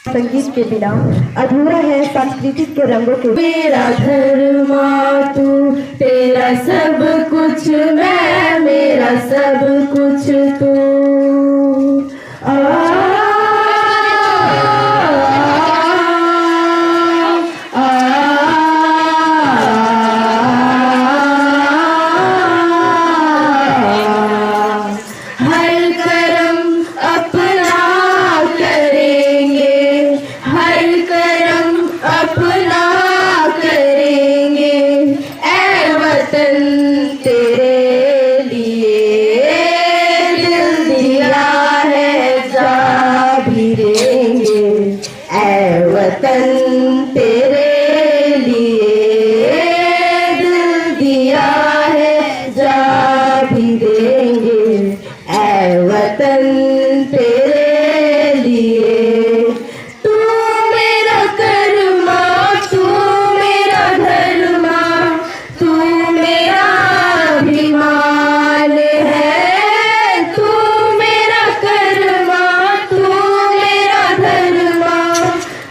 संगीत के बिना अधूरा है सांस्कृतिक के रंगों के। मेरा धर्म तू, तेरा सब कुछ मैं, मेरा सब कुछ तू। वतन तेरे लिए दिल दिया है, जा भी देंगे ऐ वतन तेरे लिए। तू मेरा कर्मा, तू मेरा धर्मा, तू मेरा अभिमान है। तू मेरा कर्मा, तू मेरा धर्मा,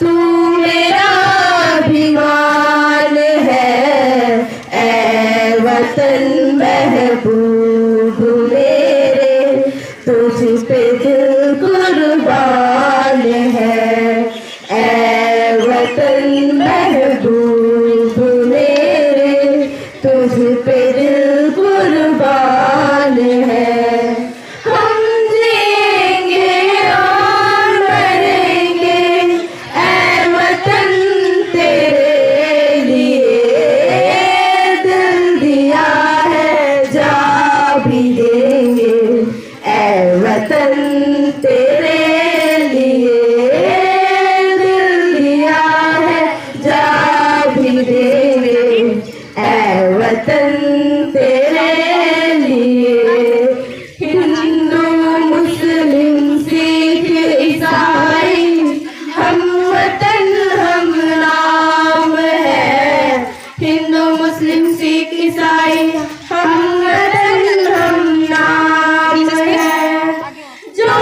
तू मेरा अभिमान है। ऐ वतन महबूब मेरे, तुझ पे दिल कुर्बान है। ऐ वतन महबूब मेरे, तुझ पे दिल कुर्बान है। हम जिएंगे और मरेंगे ऐ वतन तेरे लिए। दिल दिया है, जा भी देंगे ऐ वतन तेरे लिए। दिल दिया है, जा भी देंगे ऐ वतन तेरे लिए। हिंदू मुस्लिम सिख ईसाई हम वतन हम नाम है। हिंदू मुस्लिम सिख ईसाई हम वतन हम नाम है। जो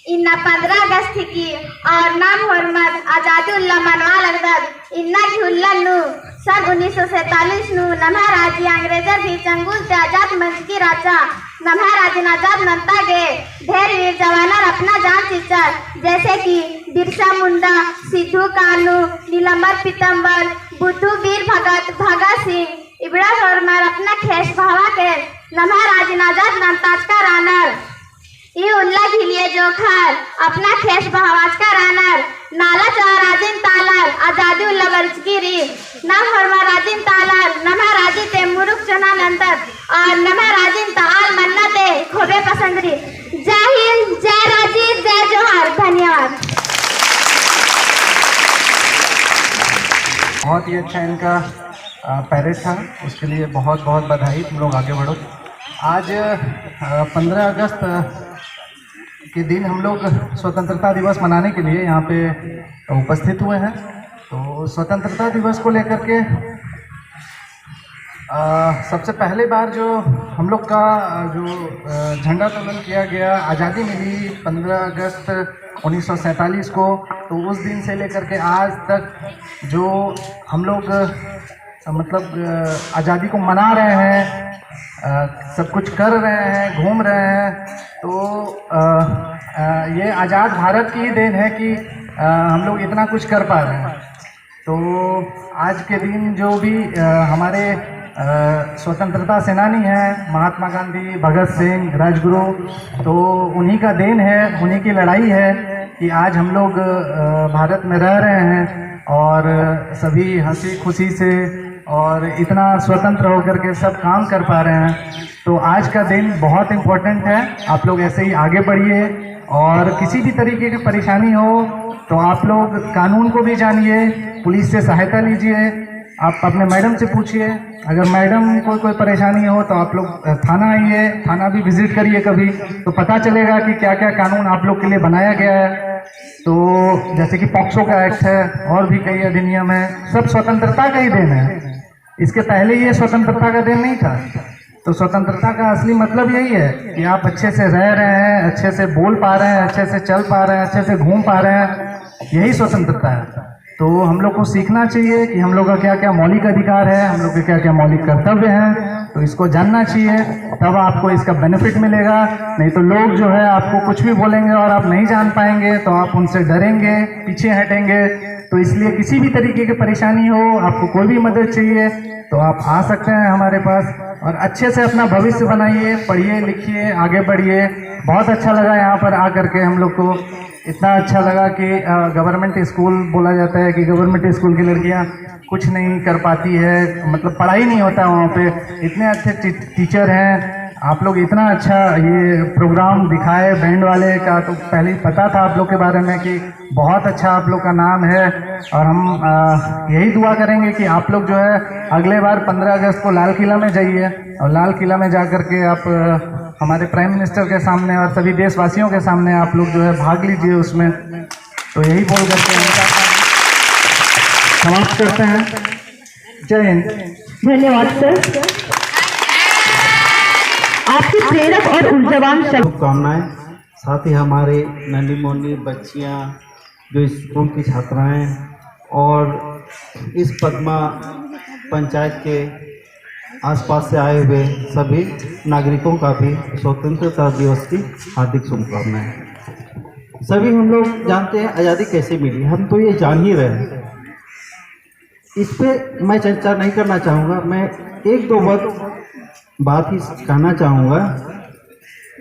इन्ना 15 अगस्त की और नाम हरमत आजादी उल्ला मनवा लगदद इन्ना की उल्लनु सन 1947 नु नम्हा राजी अंग्रेजर भी चंगुल ते आजाद मंच की राजा नम्हा राजी आजाद नंता गे ढेर वीर जवानर अपना जान चिचर जैसे कि बिरसा मुंडा, सिद्धू कानू, नीलंबर पीतम्बर, बुद्धू वीर भगत, भगत सिंह इबड़ा हरमर अपना खेश भावा के नम्हा राजी आजाद नंताज का रानर ये उल्ला घिलिए जोखर अपना खेश बहवाज का रानर नाला राजिन तालर आजादी उल्ला बरजगिरी नम हरमा राजिन तालर नमा राजी ते मुरुक चना नंदर और नमा राजिन ताल मन्ना ते खोबे पसंदरी। जय हिंद, जय राजीव, जय जोहर। धन्यवाद। बहुत ही अच्छा इनका पैरेड था, उसके लिए बहुत बहुत बधाई। तुम लोग आगे बढ़ो। आज 15 अगस्त के दिन हम लोग स्वतंत्रता दिवस मनाने के लिए यहाँ पे उपस्थित हुए हैं। तो स्वतंत्रता दिवस को लेकर के सबसे पहले बार जो हम लोग का जो झंडा तोलन किया गया, आज़ादी मिली 15 अगस्त 1947 को, तो उस दिन से लेकर के आज तक जो हम लोग मतलब आज़ादी को मना रहे हैं, सब कुछ कर रहे हैं, घूम रहे हैं, तो ये आज़ाद भारत की ही देन है कि हम लोग इतना कुछ कर पा रहे हैं। तो आज के दिन जो भी हमारे स्वतंत्रता सेनानी हैं, महात्मा गांधी, भगत सिंह, राजगुरु, तो उन्हीं का देन है, उन्हीं की लड़ाई है कि आज हम लोग भारत में रह रहे हैं और सभी हंसी खुशी से और इतना स्वतंत्र होकर के सब काम कर पा रहे हैं। तो आज का दिन बहुत इम्पोर्टेंट है। आप लोग ऐसे ही आगे बढ़िए और किसी भी तरीके की परेशानी हो तो आप लोग कानून को भी जानिए, पुलिस से सहायता लीजिए, आप अपने मैडम से पूछिए। अगर मैडम को कोई परेशानी हो तो आप लोग थाना आइए, थाना भी विजिट करिए कभी, तो पता चलेगा कि क्या क्या कानून आप लोग के लिए बनाया गया है। तो जैसे कि पॉक्सो का एक्ट है और भी कई अधिनियम है, सब स्वतंत्रता का ही देन है। इसके पहले ये स्वतंत्रता का देन नहीं था। तो स्वतंत्रता का असली मतलब यही है कि आप अच्छे से रह रहे हैं, अच्छे से बोल पा रहे हैं, अच्छे से चल पा रहे हैं, अच्छे से घूम पा रहे हैं, यही स्वतंत्रता है। तो हम लोग को सीखना चाहिए कि हम लोग का क्या क्या मौलिक अधिकार है, हम लोग के क्या क्या मौलिक कर्तव्य हैं, तो इसको जानना चाहिए, तब आपको इसका बेनिफिट मिलेगा। नहीं तो लोग जो है आपको कुछ भी बोलेंगे और आप नहीं जान पाएंगे, तो आप उनसे डरेंगे, पीछे हटेंगे। तो इसलिए किसी भी तरीके की परेशानी हो, आपको कोई भी मदद चाहिए तो आप आ सकते हैं हमारे पास, और अच्छे से अपना भविष्य बनाइए, पढ़िए लिखिए, आगे बढ़िए। बहुत अच्छा लगा यहाँ पर आकर के, हम लोग को इतना अच्छा लगा कि गवर्नमेंट स्कूल बोला जाता है कि गवर्नमेंट स्कूल की लड़कियाँ कुछ नहीं कर पाती है, मतलब पढ़ाई नहीं होता वहाँ पे, इतने अच्छे टीचर हैं। आप लोग इतना अच्छा ये प्रोग्राम दिखाए बैंड वाले का, तो पहले ही पता था आप लोग के बारे में कि बहुत अच्छा आप लोग का नाम है। और हम यही दुआ करेंगे कि आप लोग जो है अगले बार 15 अगस्त को लाल किला में जाइए, और लाल किला में जा कर के आप हमारे प्राइम मिनिस्टर के सामने और सभी देशवासियों के सामने आप लोग जो है भाग लीजिए उसमें। तो यही बोल करके समाप्त करते हैं। जय हिंद। धन्यवाद सर। आपकी प्रेरक और ऊर्जावान शुभकामनाएं। साथ ही हमारे नन्ही मुन्नी बच्चियां जो स्कूल की छात्राएं और इस पद्मा पंचायत के आसपास से आए हुए सभी नागरिकों का भी स्वतंत्रता दिवस की हार्दिक शुभकामनाएं। सभी हम लोग जानते हैं आज़ादी कैसे मिली, हम तो ये जान ही रहे हैं, इस पे मैं चर्चा नहीं करना चाहूँगा। मैं एक दो बात ही कहना चाहूँगा।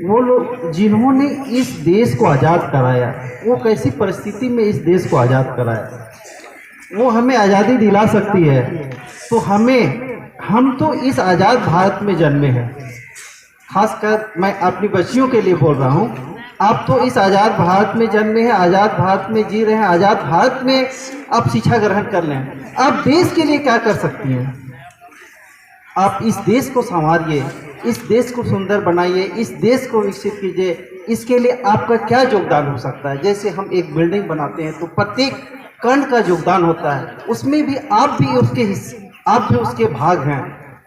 वो लोग जिन्होंने इस देश को आज़ाद कराया, वो कैसी परिस्थिति में इस देश को आज़ाद कराया, वो हमें आज़ादी दिला सकती है। तो हम तो इस आज़ाद भारत में जन्मे हैं। खासकर मैं अपनी बच्चियों के लिए बोल रहा हूँ, आप तो इस आज़ाद भारत में जन्मे हैं, आज़ाद भारत में जी रहे हैं, आज़ाद भारत में आप शिक्षा ग्रहण कर लें। आप देश के लिए क्या कर सकती हैं? आप इस देश को संवारिए, इस देश को सुंदर बनाइए, इस देश को विकसित कीजिए। इसके लिए आपका क्या योगदान हो सकता है? जैसे हम एक बिल्डिंग बनाते हैं तो प्रत्येक कण का योगदान होता है, उसमें भी आप भी उसके भाग हैं।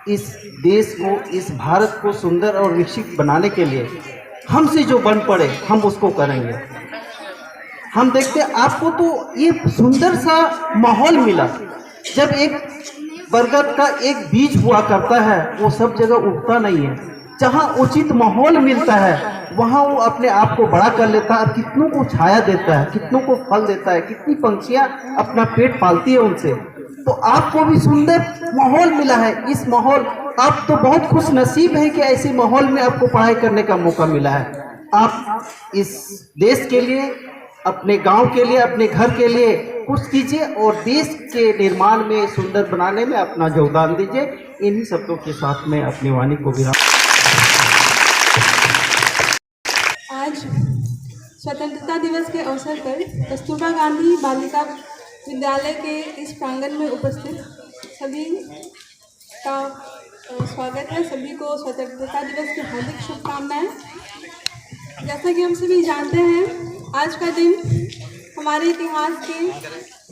इस देश को, इस भारत को सुंदर और विकसित बनाने के लिए हमसे जो बन पड़े हम उसको करेंगे। हम देखते आपको तो ये सुंदर सा माहौल मिला। जब एक बरगद का एक बीज हुआ करता है वो सब जगह उगता नहीं है। जहाँ उचित माहौल मिलता है वहाँ वो अपने आप को बड़ा कर लेता है, कितनों को छाया देता है, कितनों को फल देता है, कितनी पंछियाँ अपना पेट पालती है उनसे। तो आपको भी सुंदर माहौल मिला है। इस माहौल आप तो बहुत खुश नसीब हैं कि ऐसे माहौल में आपको पढ़ाई करने का मौका मिला है। आप इस देश के लिए, अपने गांव के लिए, अपने घर के लिए कुछ कीजिए और देश के निर्माण में, सुंदर बनाने में अपना योगदान दीजिए। इन्हीं शब्दों के साथ में अपनी वाणी को विराम। आज स्वतंत्रता दिवस के अवसर पर कस्तूरबा गांधी बालिका विद्यालय के इस प्रांगण में उपस्थित सभी का स्वागत है। सभी को स्वतंत्रता दिवस की हार्दिक शुभकामनाएं। जैसा कि हम सभी जानते हैं, आज का दिन हमारे इतिहास के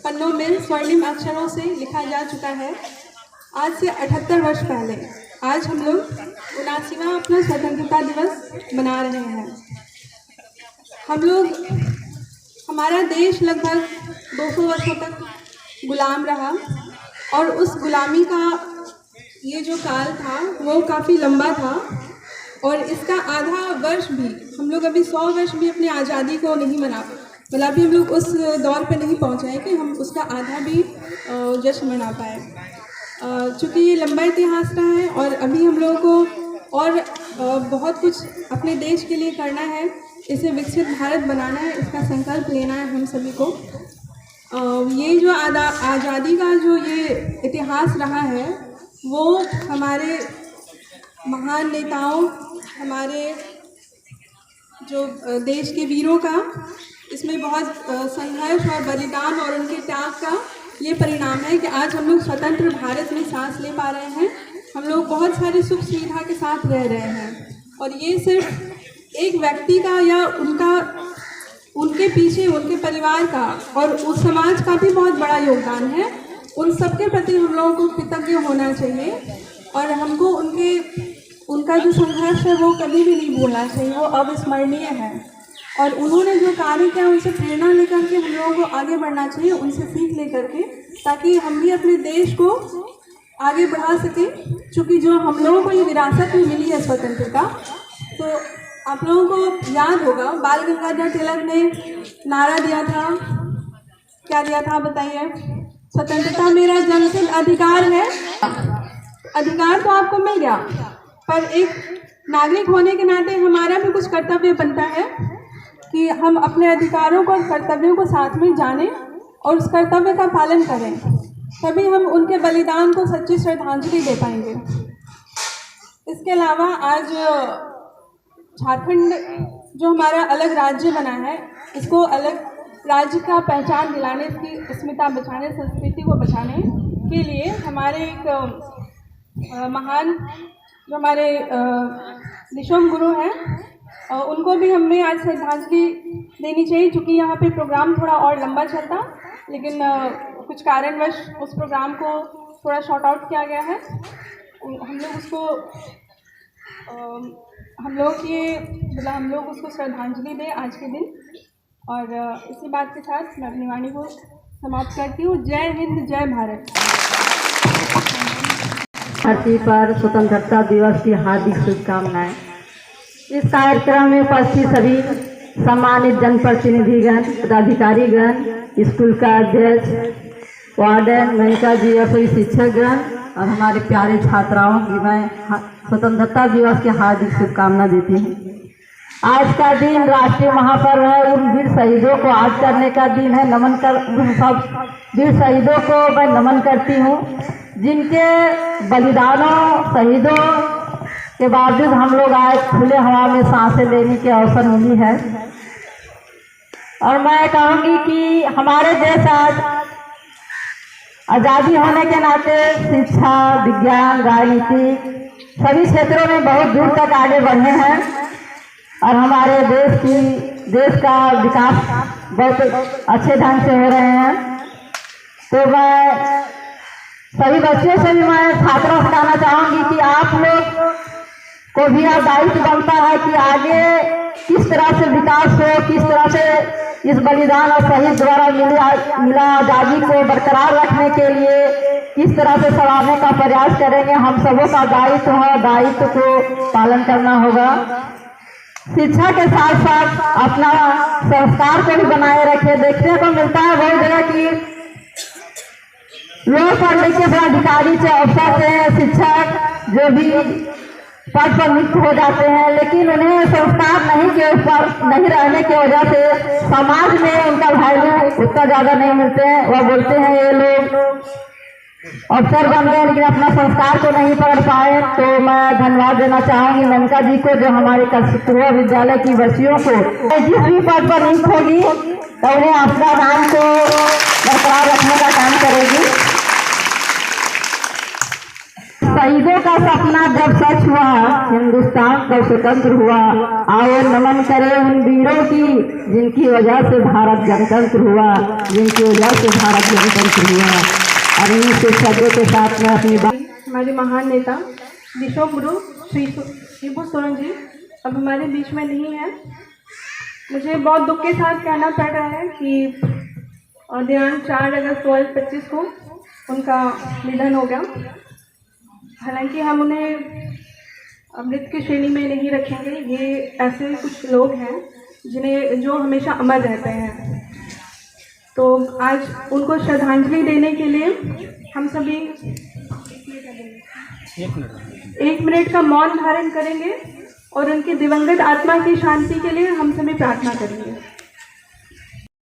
पन्नों में स्वर्णिम अक्षरों से लिखा जा चुका है। आज से 78 वर्ष पहले आज हम लोग 79वां अपना स्वतंत्रता दिवस मना रहे हैं। हम लोग, हमारा देश लगभग 200 वर्षों तक गुलाम रहा और उस गुलामी का ये जो काल था वो काफ़ी लंबा था और इसका आधा वर्ष भी हम लोग अभी 100 वर्ष भी अपनी आज़ादी को नहीं मना, मतलब अभी हम लोग उस दौर पे नहीं पहुंचे हैं कि हम उसका आधा भी जश्न मना पाए। चूँकि ये लंबा इतिहास रहा है और अभी हम लोगों को और बहुत कुछ अपने देश के लिए करना है, इसे विकसित भारत बनाना है, इसका संकल्प लेना है हम सभी को। ये जो आज़ादी का जो ये इतिहास रहा है वो हमारे महान नेताओं, हमारे जो देश के वीरों का इसमें बहुत संघर्ष और बलिदान और उनके त्याग का ये परिणाम है कि आज हम लोग स्वतंत्र भारत में सांस ले पा रहे हैं। हम लोग बहुत सारे सुख सुविधा के साथ रह रहे हैं और ये सिर्फ एक व्यक्ति का या उनके पीछे उनके परिवार का और उस समाज का भी बहुत बड़ा योगदान है। उन सबके प्रति हम लोगों को कृतज्ञ होना चाहिए और हमको उनका जो संघर्ष है वो कभी भी नहीं भूलना चाहिए, वो अविस्मरणीय है। और उन्होंने जो कार्य किया उनसे प्रेरणा लेकर के हम लोगों को आगे बढ़ना चाहिए, उनसे सीख लेकर के, ताकि हम भी अपने देश को आगे बढ़ा सकें। चूँकि जो हम लोगों को ये विरासत में मिली है स्वतंत्रता, तो आप लोगों को याद होगा बाल गंगाधर तिलक ने नारा दिया था, क्या दिया था बताइए? स्वतंत्रता मेरा जन्मसिद्ध अधिकार है। अधिकार तो आपको मिल गया, पर एक नागरिक होने के नाते हमारा भी कुछ कर्तव्य बनता है कि हम अपने अधिकारों को और कर्तव्यों को साथ में जानें और उस कर्तव्य का पालन करें, तभी हम उनके बलिदान को सच्ची श्रद्धांजलि दे पाएंगे। इसके अलावा आज झारखंड जो हमारा अलग राज्य बना है, इसको अलग राज्य का पहचान दिलाने, इसकी अस्मिता बचाने, संस्कृति को बचाने के लिए हमारे एक महान जो हमारे निशोम गुरु हैं, उनको भी हमें आज श्रद्धांजलि देनी चाहिए। क्योंकि यहाँ पे प्रोग्राम थोड़ा और लंबा चलता, लेकिन कुछ कारणवश उस प्रोग्राम को थोड़ा शॉर्ट आउट किया गया है। हम लोग उसको श्रद्धांजलि दें आज के दिन। और इसी बात के साथ मैं अपनी वाणी को समाप्त करती हूँ। जय हिंद, जय भारत। धरती पर स्वतंत्रता दिवस की हार्दिक शुभकामनाएं। इस कार्यक्रम में उपस्थित सभी सम्मानित जनप्रतिनिधिगण, पदाधिकारीगण, स्कूल का अध्यक्ष, वार्डन, मेनका जी और सभी शिक्षकगण और हमारे प्यारे छात्राओं की मैं स्वतंत्रता दिवस की हार्दिक शुभकामना देती हूँ। आज का दिन राष्ट्रीय महापर्व है, उन वीर शहीदों को याद करने का दिन है। उन सब वीर शहीदों को मैं नमन करती हूँ, जिनके बलिदानों, शहीदों के बावजूद हम लोग आज खुले हवा में सांसें लेने के अवसर मिली है। और मैं कहूँगी कि हमारे देश आज आज़ादी होने के नाते शिक्षा, विज्ञान, राजनीति सभी क्षेत्रों में बहुत दूर तक आगे बढ़े हैं और हमारे देश का विकास बहुत अच्छे ढंग से हो रहे हैं। तो मैं सभी बच्चों से भी, मैं छात्रों से कहना चाहूँगी कि आप लोग को भी यह दायित्व बनता है कि आगे किस तरह से विकास हो, किस तरह से इस बलिदान और शहीद द्वारा मिला आज़ादी को बरकरार रखने के लिए किस तरह से संवारने का प्रयास करेंगे। हम सबों का दायित्व है, दायित्व को पालन करना होगा। शिक्षा के साथ साथ अपना संस्कार को भी बनाए रखे। देखने को मिलता है बहुत जगह की लोग पढ़ लिख के अधिकारी से, अफसर से, शिक्षक जो भी पद पर नियुक्त हो जाते हैं, लेकिन उन्हें संस्कार नहीं रहने की वजह से समाज में उनका वैल्यू उतना ज्यादा नहीं मिलते हैं। वह बोलते हैं ये लोग अफसर बन गए लेकिन अपना संस्कार को नहीं पढ़ पाए। तो मैं धन्यवाद देना चाहूंगी मेनका जी को, जो हमारे कस्तूरबा विद्यालय की बच्चियों को जिस भी पद पर नियुक्त होगी तो उन्हें अपना नाम को बरकरार रखने का काम करेगी। शहीदों का सपना जब सच हुआ, हिंदुस्तान कब स्वतंत्र हुआ। आओ नमन करें उन वीरों की जिनकी वजह से भारत गणतंत्र हुआ, जिनकी वजह से भारत गणतंत्र हुआ। और इन्हीं से शब्दों के साथ में अपनी बात। हमारे महान नेता विश्व गुरु श्री शिबू सोरेन जी अब हमारे बीच में नहीं है। मुझे बहुत दुख के साथ कहना पड़ रहा है कि दिनांक 4 अगस्त 2025 को उनका निधन हो गया। हालांकि हम उन्हें अमृत की श्रेणी में नहीं रखेंगे। ये ऐसे कुछ लोग हैं जो हमेशा अमर रहते हैं। तो आज उनको श्रद्धांजलि देने के लिए हम सभी 1 मिनट का मौन धारण करेंगे और उनकी दिवंगत आत्मा की शांति के लिए हम सभी प्रार्थना करेंगे।